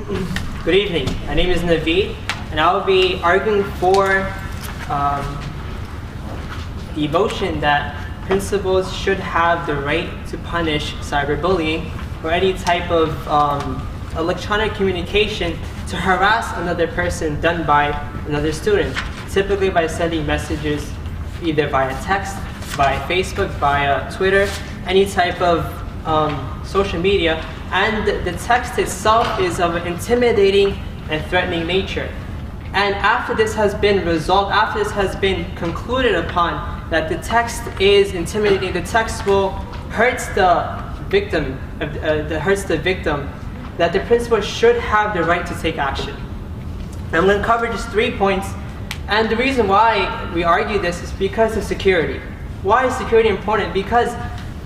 Good evening. My name is Naveed, and I will be arguing for the motion that principals should have the right to punish cyberbullying or any type of electronic communication to harass another person done by another student, typically by sending messages either via text, via Facebook, via Twitter, any type of social media. And the text itself is of an intimidating and threatening nature. And after this has been resolved, after this has been concluded upon that the text is intimidating, the text will hurt the victim, that the principal should have the right to take action. And I'm going to cover just 3 points. And the reason why we argue this is because of security. Why is security important? Because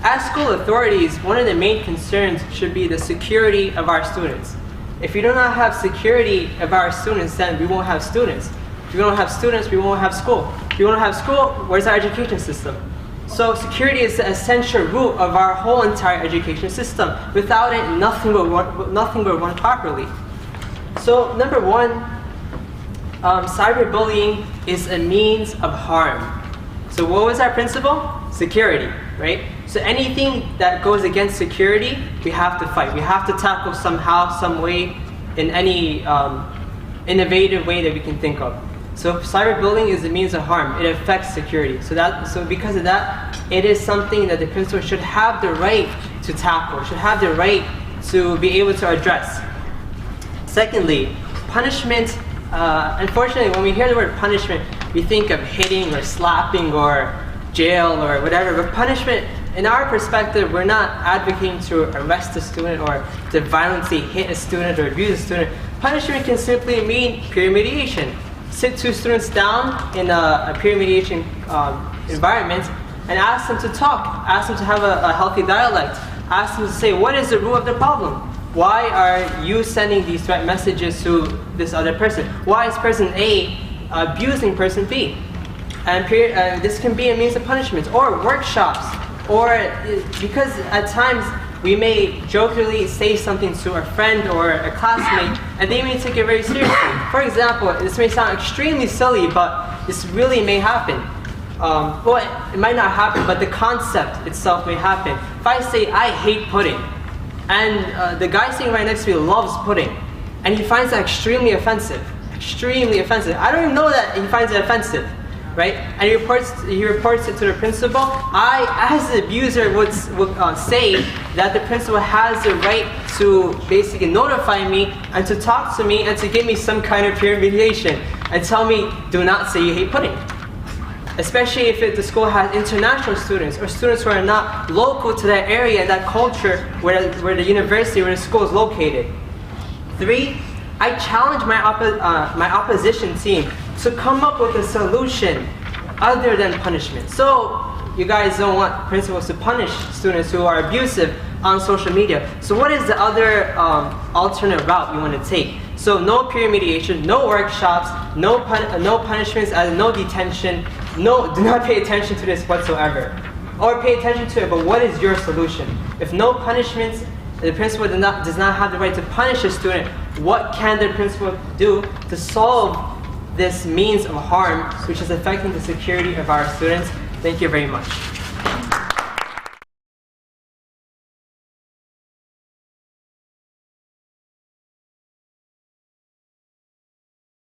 as school authorities, one of the main concerns should be the security of our students. If we do not have security of our students, then we won't have students. If we don't have students, we won't have school. If we won't have school, where's our education system? So security is the essential root of our whole entire education system. Without it, nothing will run properly. So number one, cyberbullying is a means of harm. So what was our principle? Security, right? So anything that goes against security, we have to fight. We have to tackle somehow, some way, in any innovative way that we can think of. So cyberbullying is a means of harm. It affects security. So because of that, it is something that the principal should have the right to tackle, should have the right to be able to address. Secondly, punishment. Unfortunately, when we hear the word punishment, we think of hitting or slapping or jail or whatever. But punishment, in our perspective, we're not advocating to arrest a student or to violently hit a student or abuse a student. Punishment can simply mean peer mediation. Sit two students down in a peer mediation environment and ask them to talk, ask them to have a healthy dialect, ask them to say, what is the root of the problem? Why are you sending these threat messages to this other person? Why is person A abusing person B? And this can be a means of punishment, or workshops, or because at times we may jokingly say something to a friend or a classmate, and they may take it very seriously. For example, this may sound extremely silly, but this really may happen. Well, it might not happen, but the concept itself may happen. If I say, I hate pudding, and the guy sitting right next to me loves pudding, and he finds that extremely offensive. I don't even know that he finds it offensive, right? And he reports it to the principal. I, as the abuser, would say that the principal has the right to basically notify me and to talk to me and to give me some kind of peer mediation and tell me, do not say you hate pudding. Especially if the school has international students or students who are not local to that area and that culture where the university, where the school is located. 3, I challenge my opposition team to come up with a solution other than punishment. So you guys don't want principals to punish students who are abusive on social media. So what is the other alternate route you want to take? So no peer mediation, no workshops, no punishments, no detention. No, do not pay attention to this whatsoever. Or pay attention to it, but what is your solution? If no punishments, the principal does not have the right to punish a student, what can the principal do to solve this means of harm which is affecting the security of our students? Thank you very much.